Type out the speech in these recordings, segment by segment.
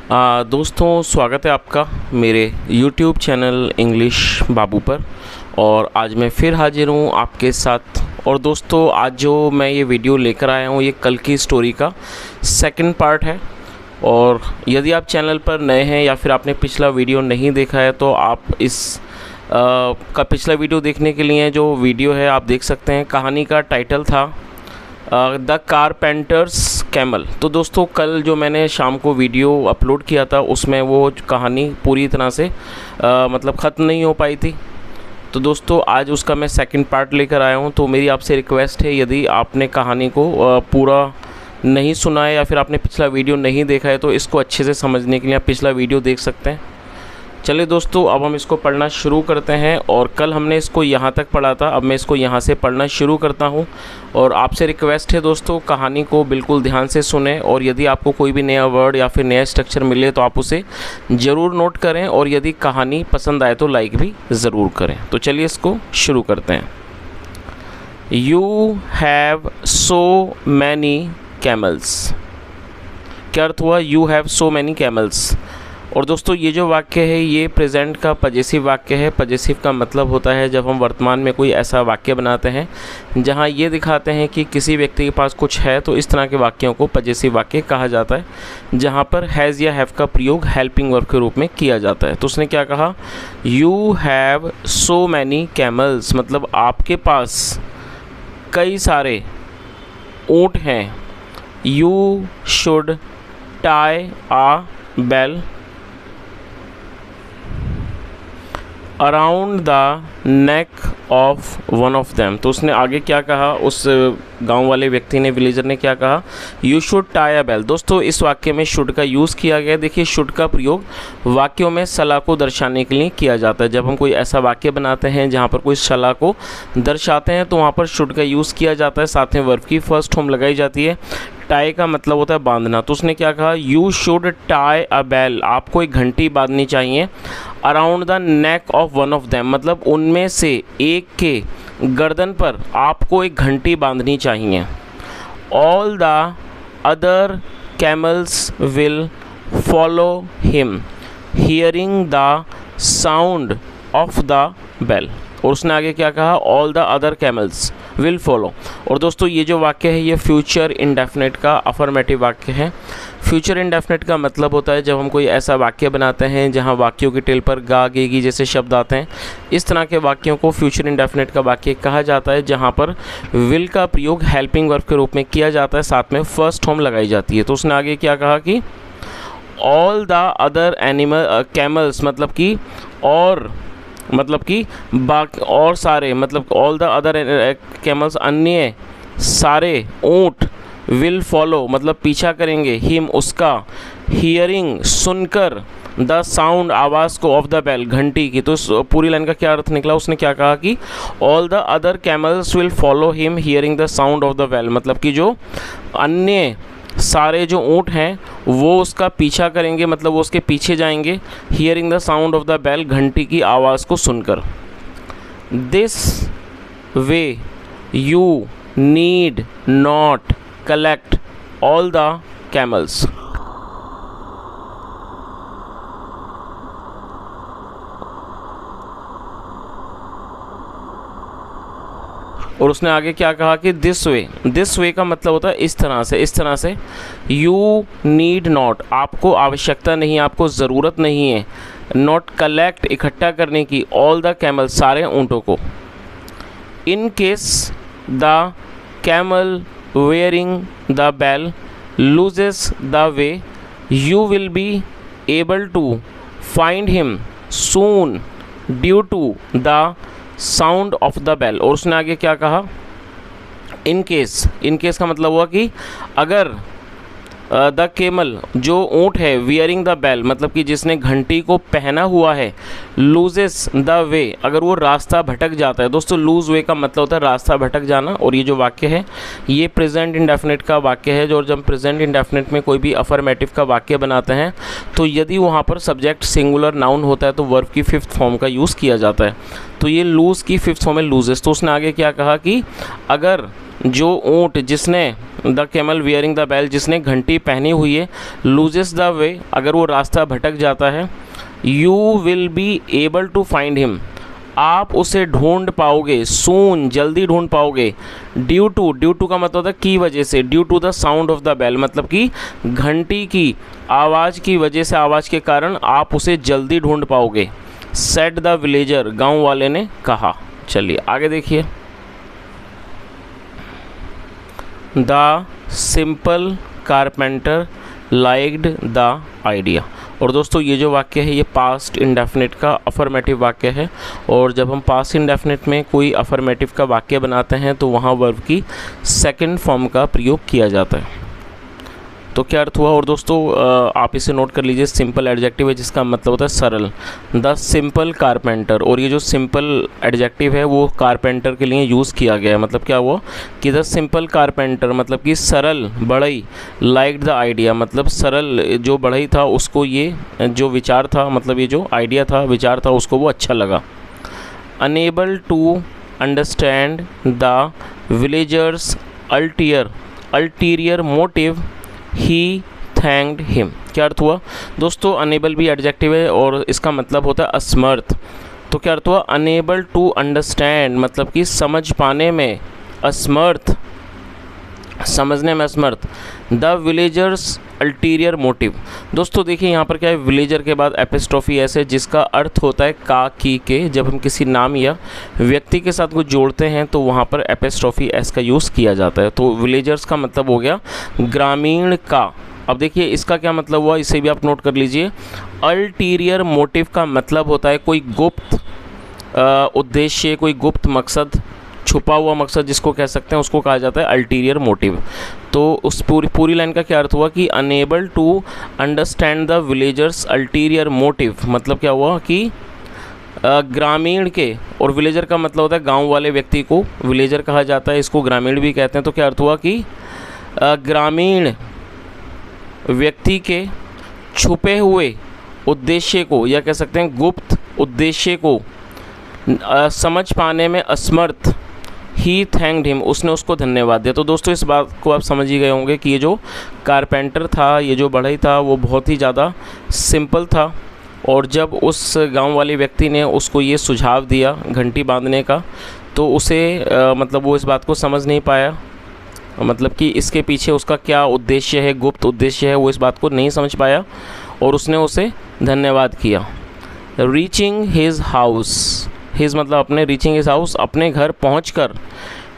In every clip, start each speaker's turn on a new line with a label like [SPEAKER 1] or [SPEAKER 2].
[SPEAKER 1] दोस्तों स्वागत है आपका मेरे YouTube चैनल इंग्लिश बाबू पर। और आज मैं फिर हाजिर हूँ आपके साथ। और दोस्तों आज जो मैं ये वीडियो लेकर आया हूँ ये कल की स्टोरी का सेकंड पार्ट है। और यदि आप चैनल पर नए हैं या फिर आपने पिछला वीडियो नहीं देखा है तो आप इस का पिछला वीडियो देखने के लिए जो वीडियो है आप देख सकते हैं। कहानी का टाइटल था द कारपेंटर्स कैमल। तो दोस्तों कल जो मैंने शाम को वीडियो अपलोड किया था उसमें वो कहानी पूरी तरह से मतलब ख़त्म नहीं हो पाई थी। तो दोस्तों आज उसका मैं सेकंड पार्ट लेकर आया हूँ। तो मेरी आपसे रिक्वेस्ट है, यदि आपने कहानी को पूरा नहीं सुना है या फिर आपने पिछला वीडियो नहीं देखा है तो इसको अच्छे से समझने के लिए आप पिछला वीडियो देख सकते हैं। चलिए दोस्तों अब हम इसको पढ़ना शुरू करते हैं। और कल हमने इसको यहाँ तक पढ़ा था, अब मैं इसको यहाँ से पढ़ना शुरू करता हूँ। और आपसे रिक्वेस्ट है दोस्तों कहानी को बिल्कुल ध्यान से सुने। और यदि आपको कोई भी नया वर्ड या फिर नया स्ट्रक्चर मिले तो आप उसे ज़रूर नोट करें। और यदि कहानी पसंद आए तो लाइक भी ज़रूर करें। तो चलिए इसको शुरू करते हैं। You have so many camels. क्या अर्थ हुआ you have so many camels? और दोस्तों ये जो वाक्य है ये प्रेजेंट का पजेसिव वाक्य है। पजेसिव का मतलब होता है जब हम वर्तमान में कोई ऐसा वाक्य बनाते हैं जहां ये दिखाते हैं कि किसी व्यक्ति के पास कुछ है, तो इस तरह के वाक्यों को पजेसिव वाक्य कहा जाता है, जहां पर हैज़ या हैव का प्रयोग हेल्पिंग वर्ब के रूप में किया जाता है। तो उसने क्या कहा, you have so many camels, मतलब आपके पास कई सारे ऊँट हैं। You should tie a bell around the neck of one of them. तो उसने आगे क्या कहा, उस गांव वाले व्यक्ति ने, विलेजर ने क्या कहा, you should tie a bell. दोस्तों इस वाक्य में शुड का यूज़ किया गया। देखिए शुड का प्रयोग वाक्यों में सलाह को दर्शाने के लिए किया जाता है। जब हम कोई ऐसा वाक्य बनाते हैं जहां पर कोई सलाह को दर्शाते हैं तो वहां पर शुड का यूज़ किया जाता है। साथ में वर्ब की फर्स्ट फॉर्म लगाई जाती है। टाई का मतलब होता है बांधना। तो उसने क्या कहा, you should tie a bell, आपको एक घंटी बांधनी चाहिए। Around the neck of one of them, मतलब उनमें से एक के गर्दन पर आपको एक घंटी बांधनी चाहिए। All the other camels will follow him hearing the sound of the bell. और उसने आगे क्या कहा, all the other camels will follow. और दोस्तों ये जो वाक्य है ये फ्यूचर इंडेफिनिट का अफर्मेटिव वाक्य है। फ्यूचर इंडेफिनिट का मतलब होता है जब हम कोई ऐसा वाक्य बनाते हैं जहां वाक्यों की टेल पर गा गेगी जैसे शब्द आते हैं, इस तरह के वाक्यों को फ्यूचर इंडेफिनिट का वाक्य कहा जाता है, जहां पर विल का प्रयोग हेल्पिंग वर्ब के रूप में किया जाता है, साथ में फर्स्ट फॉर्म लगाई जाती है। तो उसने आगे क्या कहा कि ऑल द अदर कैमल्स, मतलब कि बाकी और सारे, मतलब ऑल द अदर कैमल्स, अन्य सारे ऊँट, विल फॉलो मतलब पीछा करेंगे, हिम उसका, हियरिंग सुनकर, द साउंड आवाज़ को, ऑफ द बेल घंटी की। तो इस पूरी लाइन का क्या अर्थ निकला, उसने क्या कहा कि all the other camels will follow him hearing the sound of the bell, मतलब कि जो अन्य सारे जो ऊँट हैं वो उसका पीछा करेंगे, मतलब वो उसके पीछे जाएंगे, hearing the sound of the bell घंटी की आवाज़ को सुनकर। This way you need not collect all the camels. और उसने आगे क्या कहा कि दिस वे का मतलब होता है इस तरह से। यू नीड नॉट, आपको आवश्यकता नहीं, आपको ज़रूरत नहीं है, नॉट कलेक्ट इकट्ठा करने की, ऑल द कैमल सारे ऊँटों को। In case the camel wearing the bell loses the way you will be able to find him soon due to the sound of the bell. और उसने आगे क्या कहा, इन केस का मतलब हुआ कि अगर द केमल जो ऊँट है, वियरिंग द बेल मतलब कि जिसने घंटी को पहना हुआ है, लूजेस द वे अगर वो रास्ता भटक जाता है। दोस्तों लूज वे का मतलब होता है रास्ता भटक जाना। और ये जो वाक्य है ये प्रेजेंट इंडेफिनिट का वाक्य है। जो जब प्रेजेंट इंडेफिनिट में कोई भी अफर्मेटिव का वाक्य बनाते हैं तो यदि वहाँ पर सब्जेक्ट सिंगुलर नाउन होता है तो वर्ब की फिफ्थ फॉर्म का यूज़ किया जाता है। तो ये लूज़ की फिफ्थ फॉर्म है लूजेस। तो उसने आगे क्या कहा कि अगर जो ऊँट जिसने the camel wearing the bell, जिसने घंटी पहनी हुई है, लूजेस द वे, अगर वो रास्ता भटक जाता है, you will be able to find him, आप उसे ढूंढ पाओगे, सून जल्दी ढूंढ पाओगे, ड्यू टू का मतलब होता है की वजह से, due to the sound of the bell, मतलब कि घंटी की आवाज़ की वजह से, आवाज़ के कारण आप उसे जल्दी ढूंढ पाओगे, सेड द विलेजर, गांव वाले ने कहा। चलिए आगे देखिए। The simple carpenter liked the idea. और दोस्तों ये जो वाक्य है ये पास्ट इंडेफिनिट का अफर्मेटिव वाक्य है, और जब हम पास्ट इंडेफिनिट में कोई अफर्मेटिव का वाक्य बनाते हैं तो वहाँ वर्ब की सेकंड फॉर्म का प्रयोग किया जाता है। तो क्या अर्थ हुआ? और दोस्तों आप इसे नोट कर लीजिए, सिंपल एडजेक्टिव है जिसका मतलब होता है सरल, द सिंपल कारपेंटर। और ये जो सिंपल एडजेक्टिव है वो कारपेंटर के लिए यूज़ किया गया है। मतलब क्या हुआ कि द सिंपल कारपेंटर मतलब कि सरल बढ़ई, लाइक द आइडिया मतलब सरल जो बढ़ई था उसको ये जो विचार था, मतलब ये जो आइडिया था, विचार था, उसको वो अच्छा लगा। Unable to understand the villager's ulterior motive he thanked him. क्या अर्थ हुआ दोस्तों? अनेबल भी एडजेक्टिव है और इसका मतलब होता है असमर्थ। तो क्या अर्थ हुआ? अनेबल टू अंडरस्टैंड मतलब कि समझ पाने में असमर्थ, समझने में असमर्थ। The villager's ulterior motive. दोस्तों देखिए यहाँ पर क्या है, विलेजर के बाद एपिस्ट्रोफी एस है जिसका अर्थ होता है का, की, के। जब हम किसी नाम या व्यक्ति के साथ कुछ जोड़ते हैं तो वहाँ पर एपिस्ट्रोफी एस का यूज़ किया जाता है। तो विलेजर्स का मतलब हो गया ग्रामीण का। अब देखिए इसका क्या मतलब हुआ, इसे भी आप नोट कर लीजिए। अल्टीरियर मोटिव का मतलब होता है कोई गुप्त उद्देश्य, कोई गुप्त मकसद, छुपा हुआ मकसद जिसको कह सकते हैं, उसको कहा जाता है अल्टीरियर मोटिव। तो उस पूरी लाइन का क्या अर्थ हुआ कि unable to understand the villager's ulterior motive, मतलब क्या हुआ कि ग्रामीण के, और विलेजर का मतलब होता है गांव वाले व्यक्ति को विलेजर कहा जाता है, इसको ग्रामीण भी कहते हैं। तो क्या अर्थ हुआ कि ग्रामीण व्यक्ति के छुपे हुए उद्देश्य को, या कह सकते हैं गुप्त उद्देश्य को समझ पाने में असमर्थ, ही थैंक्ड हिम, उसने उसको धन्यवाद दिया। तो दोस्तों इस बात को आप समझ ही गए होंगे कि ये जो कारपेंटर था, ये जो बढ़ई था, वो बहुत ही ज़्यादा सिंपल था। और जब उस गांव वाले व्यक्ति ने उसको ये सुझाव दिया घंटी बांधने का, तो उसे मतलब वो इस बात को समझ नहीं पाया, मतलब कि इसके पीछे उसका क्या उद्देश्य है, गुप्त उद्देश्य है, वो इस बात को नहीं समझ पाया और उसने उसे धन्यवाद किया। रीचिंग हिज हाउस, हिज मतलब अपने, रीचिंग हिज हाउस अपने घर पहुंचकर,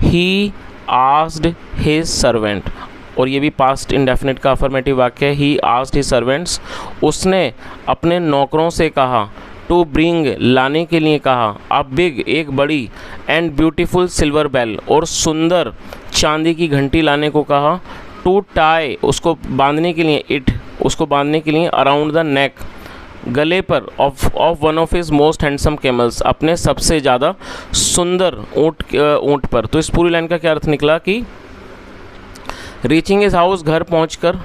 [SPEAKER 1] ही आस्क्ड हिज सर्वेंट, और ये भी पास्ट इंडेफिनिट का अफर्मेटिव वाक्य है। ही आस्क्ड हिज सर्वेंट्स, उसने अपने नौकरों से कहा, टू ब्रिंग लाने के लिए कहा, अ बिग एक बड़ी, एंड ब्यूटीफुल सिल्वर बेल और सुंदर चांदी की घंटी लाने को कहा, टू टाई उसको बांधने के लिए, इट उसको बांधने के लिए, अराउंड द नेक गले पर, of one of his most handsome camels अपने सबसे ज़्यादा सुंदर ऊँट पर। तो इस पूरी लाइन का क्या अर्थ निकला कि रीचिंग हिज हाउस घर पहुंचकर,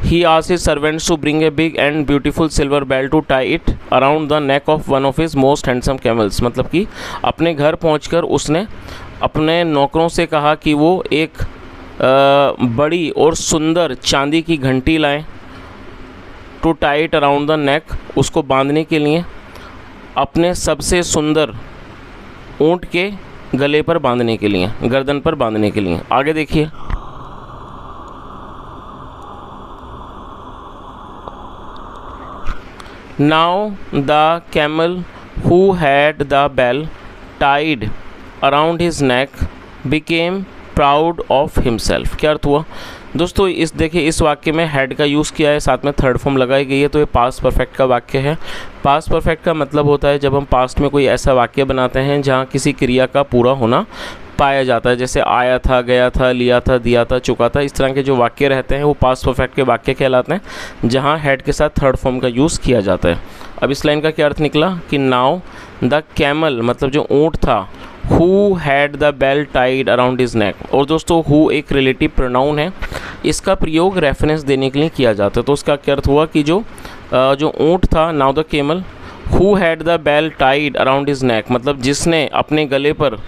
[SPEAKER 1] he asked his servants to bring a big and beautiful silver bell to tie it around the neck of one of his most handsome camels, मतलब कि अपने घर पहुंचकर उसने अपने नौकरों से कहा कि वो एक बड़ी और सुंदर चांदी की घंटी लाएं, to tie it around the neck उसको बांधने के लिए, अपने सबसे सुंदर ऊँट के गले पर बांधने के लिए, गर्दन पर बांधने के लिए। आगे देखिए। Now the camel who had the bell tied around his neck became proud of himself. क्या अर्थ हुआ दोस्तों? इस देखिए इस वाक्य में हेड का यूज़ किया है, साथ में थर्ड फॉर्म लगाई गई है, तो ये पास्ट परफेक्ट का वाक्य है। पास्ट परफेक्ट का मतलब होता है जब हम पास्ट में कोई ऐसा वाक्य बनाते हैं जहाँ किसी क्रिया का पूरा होना पाया जाता है, जैसे आया था, गया था, लिया था, दिया था, चुका था, इस तरह के जो वाक्य रहते हैं वो पास्ट परफेक्ट के वाक्य कहलाते हैं, जहाँ हेड के साथ थर्ड फॉर्म का यूज़ किया जाता है। अब इस लाइन का क्या अर्थ निकला कि नाउ द कैमल मतलब जो ऊँट था, who had the bell tied around his neck, और दोस्तों हु एक रिलेटिव प्रोनाउन है, इसका प्रयोग रेफरेंस देने के लिए किया जाता है। तो उसका क्या अर्थ हुआ कि जो ऊँट था, now the camel who had the bell tied around his neck, मतलब जिसने अपने गले पर,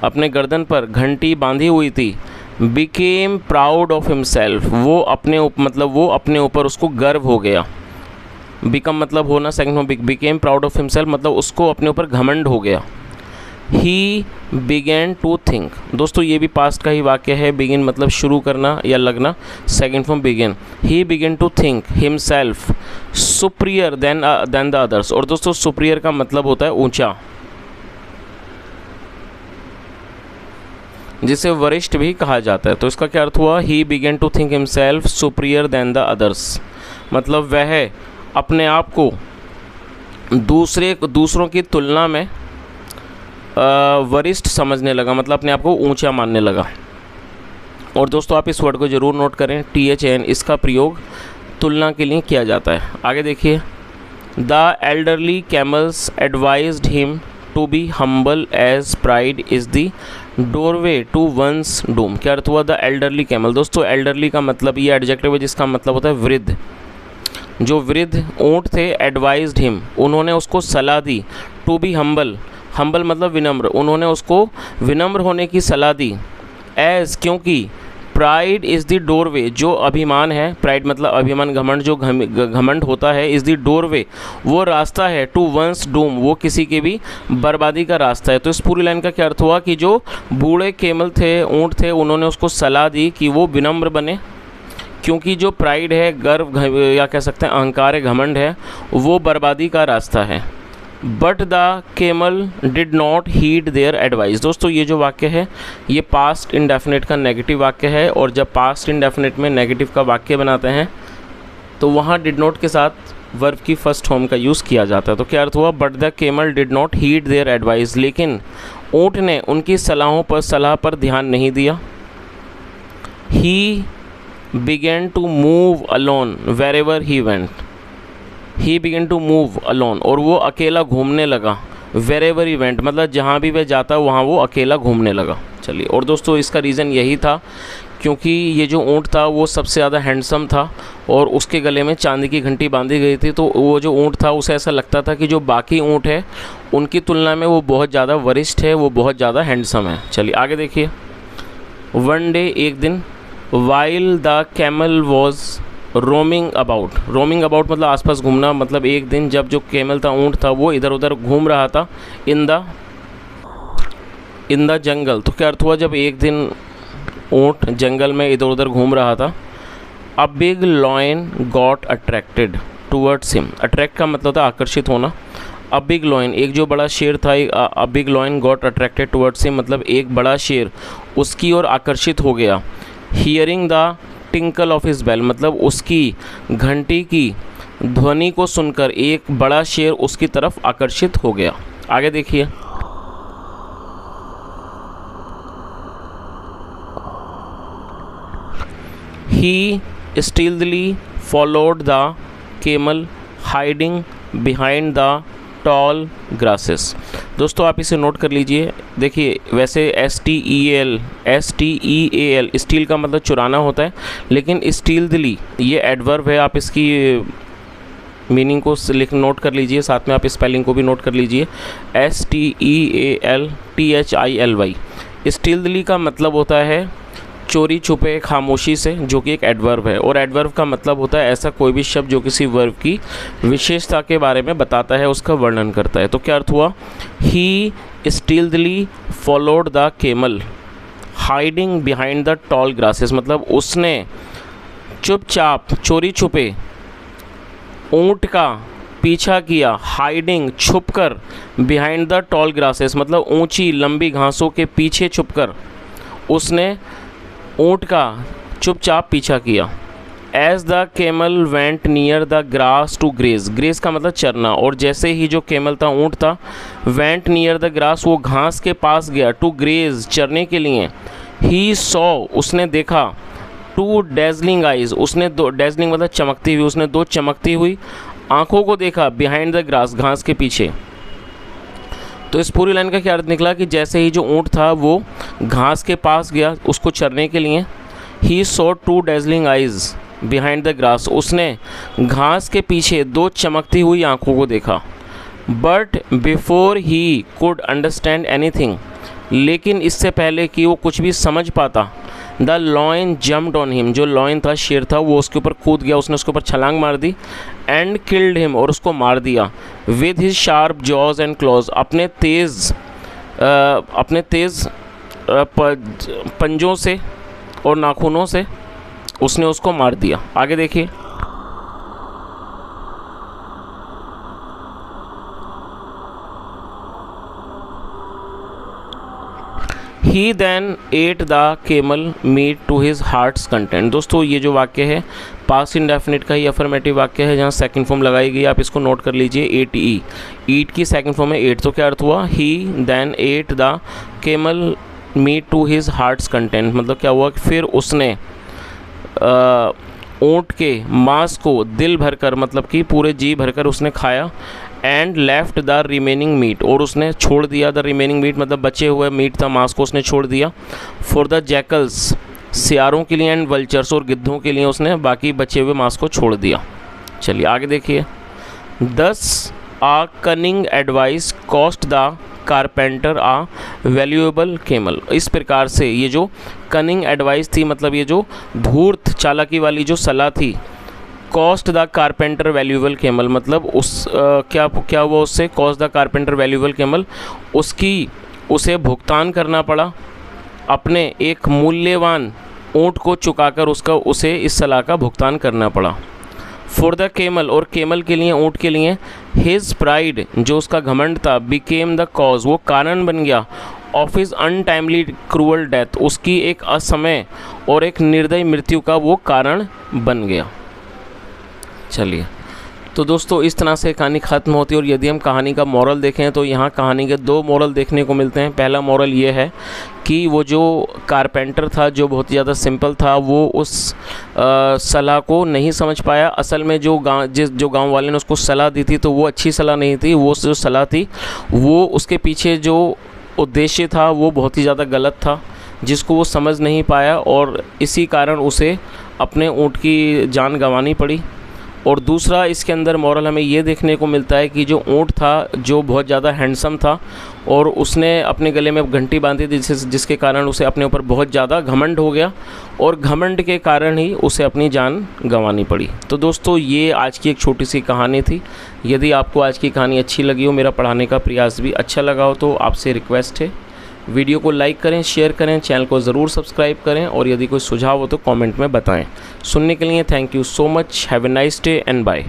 [SPEAKER 1] अपने गर्दन पर घंटी बांधी हुई थी, बिकेम प्राउड ऑफ हिमसेल्फ, वो अपने ऊपर उसको गर्व हो गया। बिकम मतलब होना, सेकंड में बिकेम प्राउड ऑफ हिमसेल्फ मतलब उसको अपने ऊपर घमंड हो गया। ही बिगेन टू थिंक, दोस्तों ये भी पास्ट का ही वाक्य है। बिगिन मतलब शुरू करना या लगना, second form begin. He began to think himself superior than the others, और दोस्तों सुपीरियर का मतलब होता है ऊंचा, जिसे वरिष्ठ भी कहा जाता है। तो इसका क्या अर्थ हुआ? He began to think himself superior than the others, मतलब वह अपने आप को दूसरों की तुलना में वरिष्ठ समझने लगा, मतलब अपने आप को ऊंचा मानने लगा। और दोस्तों आप इस वर्ड को ज़रूर नोट करें, THN, इसका प्रयोग तुलना के लिए किया जाता है। आगे देखिए, the elderly camels advised him to be humble as pride is the doorway to one's doom. क्या अर्थ हुआ? द एल्डरली कैमल, दोस्तों एल्डरली का मतलब ये एडजेक्टिव है जिसका मतलब होता है वृद्ध। जो वृद्ध ऊँट थे, एडवाइज्ड हिम, उन्होंने उसको सलाह दी, टू बी हम्बल, हम्बल मतलब विनम्र, उन्होंने उसको विनम्र होने की सलाह दी। एज, क्योंकि प्राइड इज़ द डोरवे, जो अभिमान है, प्राइड मतलब अभिमान, घमंड, जो घमंड होता है, इज़ द डोरवे, वो रास्ता है, टू वंस डूम, वो किसी के भी बर्बादी का रास्ता है। तो इस पूरी लाइन का क्या अर्थ हुआ कि जो बूढ़े केमल थे, ऊँट थे, उन्होंने उसको सलाह दी कि वो विनम्र बने, क्योंकि जो प्राइड है, गर्व या कह सकते हैं अहंकार है, घमंड है, वो बर्बादी का रास्ता है। But the camel did not heed their advice, दोस्तों ये जो वाक्य है ये पास्ट इंडेफिनिट का नेगेटिव वाक्य है, और जब पास्ट इंडेफिनिट में नेगेटिव का वाक्य बनाते हैं तो वहाँ डिड नॉट के साथ वर्ब की फर्स्ट फॉर्म का यूज़ किया जाता है। तो क्या अर्थ हुआ? But the camel did not heed their advice, लेकिन ऊँट ने उनकी सलाह पर ध्यान नहीं दिया। He began to move alone wherever he went, he began to move alone, और वो अकेला घूमने लगा, वेरेवर ही वेंट मतलब जहाँ भी वह जाता वहाँ वो अकेला घूमने लगा। चलिए, और दोस्तों इसका रीज़न यही था क्योंकि ये जो ऊँट था वो सबसे ज़्यादा हैंडसम था और उसके गले में चांदी की घंटी बांधी गई थी। तो वो जो ऊँट था उसे ऐसा लगता था कि जो बाकी ऊँट है उनकी तुलना में वो बहुत ज़्यादा वरिष्ठ है, वो बहुत ज़्यादा हैंडसम है। चलिए आगे देखिए, वन डे, एक दिन, while the camel was roaming about, roaming about मतलब आसपास घूमना, मतलब एक दिन जब जो कैमल था, ऊँट था, वो इधर उधर घूम रहा था, इन द जंगल। तो क्या अर्थ हुआ? जब एक दिन ऊँट जंगल में इधर उधर घूम रहा था, a big lion got attracted towards him, attract का मतलब था आकर्षित होना। अ बिग लॉयन, एक जो बड़ा शेर था, a big lion got attracted towards him मतलब एक बड़ा शेर उसकी ओर आकर्षित हो गया। Hearing the tinkle of his bell मतलब उसकी घंटी की ध्वनि को सुनकर एक बड़ा शेर उसकी तरफ आकर्षित हो गया। आगे देखिए, he stealthily followed the camel hiding behind the tall grasses. दोस्तों आप इसे नोट कर लीजिए। देखिए वैसे STEAL स्टील का मतलब चुराना होता है, लेकिन स्टीलली ये एडवर्ब है। आप इसकी मीनिंग को नोट कर लीजिए, साथ में आप स्पेलिंग को भी नोट कर लीजिए, STEALTHILY। स्टीलली का मतलब होता है चोरी छुपे, खामोशी से, जो कि एक एडवर्ब है। और एडवर्ब का मतलब होता है ऐसा कोई भी शब्द जो किसी वर्ब की विशेषता के बारे में बताता है, उसका वर्णन करता है। तो क्या अर्थ हुआ? He stealthily followed the camel hiding behind the tall grasses मतलब उसने चुपचाप, चोरी छुपे ऊँट का पीछा किया, हाइडिंग छुपकर, बिहाइंड द टॉल ग्रासेस मतलब ऊंची लंबी घासों के पीछे छुपकर उसने ऊँट का चुपचाप पीछा किया। As the camel went near the grass to graze, graze का मतलब चरना, और जैसे ही जो केमल था, ऊँट था, वेंट नियर द ग्रास वो घास के पास गया, टू ग्रेज चरने के लिए। ही सॉ उसने देखा, टू डेजलिंग आइज उसने दो, डेजलिंग मतलब चमकती हुई, उसने दो चमकती हुई आँखों को देखा, बिहाइंड द ग्रास घास के पीछे। तो इस पूरी लाइन का क्या अर्थ निकला कि जैसे ही जो ऊँट था वो घास के पास गया उसको चरने के लिए, he saw two dazzling eyes behind the grass, उसने घास के पीछे 2 चमकती हुई आँखों को देखा। But before he could understand anything, लेकिन इससे पहले कि वो कुछ भी समझ पाता, the lion jumped on him, जो लॉयन था, शेर था, वो उसके ऊपर कूद गया, उसने उसके ऊपर छलांग मार दी। एंड किल्ड हिम, और उसको मार दिया। With his sharp jaws and clause, अपने तेज़ पंजों से और नाखूनों से उसने उसको मार दिया। आगे देखिए। He then ate the camel meat to his heart's content। दोस्तों ये जो वाक्य है पास्ट इंडेफिनिट का ही अफर्मेटिव वाक्य है, जहाँ सेकंड फॉर्म लगाई गई, आप इसको नोट कर लीजिए। एट ई, ईट की सेकंड फॉर्म है एट, तो क्या अर्थ हुआ? He then ate the camel meat to his heart's content, मतलब क्या हुआ कि फिर उसने ऊँट के मांस को दिल भरकर, मतलब कि पूरे जी भरकर उसने खाया। And left the remaining meat, और उसने छोड़ दिया द रिमेनिंग मीट, मतलब बचे हुए मीट था, मांस को उसने छोड़ दिया। फॉर द जैकल्स, सियारों के लिए, एंड वल्चर्स, और गिद्धों के लिए उसने बाकी बचे हुए मांस को छोड़ दिया। चलिए आगे देखिए। 10 a cunning advice cost the carpenter a valuable camel. इस प्रकार से ये जो कनिंग एडवाइस थी, मतलब ये जो धूर्त चालाकी वाली जो सलाह थी, cost the carpenter valuable camel, मतलब क्या हुआ उससे? Cost the carpenter valuable camel, उसे भुगतान करना पड़ा, अपने एक मूल्यवान ऊँट को चुकाकर उसे इस सलाह का भुगतान करना पड़ा। फॉर द केमल, और केमल के लिए, ऊँट के लिए, हिज प्राइड, जो उसका घमंड था, बिकेम द कॉज, वो कारण बन गया, of his untimely cruel death, उसकी एक असमय और एक निर्दयी मृत्यु का वो कारण बन गया। चलिए, तो दोस्तों इस तरह से कहानी ख़त्म होती है। और यदि हम कहानी का मोरल देखें तो यहाँ कहानी के 2 मोरल देखने को मिलते हैं। पहला मोरल ये है कि वो जो कारपेंटर था, जो बहुत ही ज़्यादा सिंपल था, वो उस सलाह को नहीं समझ पाया। असल में जो गांव वाले ने उसको सलाह दी थी, तो वो अच्छी सलाह नहीं थी। वो जो सलाह थी, वो उसके पीछे जो उद्देश्य था वो बहुत ही ज़्यादा गलत था, जिसको वो समझ नहीं पाया, और इसी कारण उसे अपने ऊँट की जान गंवानी पड़ी। और दूसरा इसके अंदर मॉरल हमें ये देखने को मिलता है कि जो ऊँट था, जो बहुत ज़्यादा हैंडसम था, और उसने अपने गले में घंटी बांधी थी, जिसके कारण उसे अपने ऊपर बहुत ज़्यादा घमंड हो गया, और घमंड के कारण ही उसे अपनी जान गंवानी पड़ी। तो दोस्तों ये आज की एक छोटी सी कहानी थी। यदि आपको आज की कहानी अच्छी लगी हो, मेरा पढ़ाने का प्रयास भी अच्छा लगा हो, तो आपसे रिक्वेस्ट है वीडियो को लाइक करें, शेयर करें, चैनल को ज़रूर सब्सक्राइब करें, और यदि कोई सुझाव हो तो कमेंट में बताएं। सुनने के लिए thank you so much. Have a nice day and bye.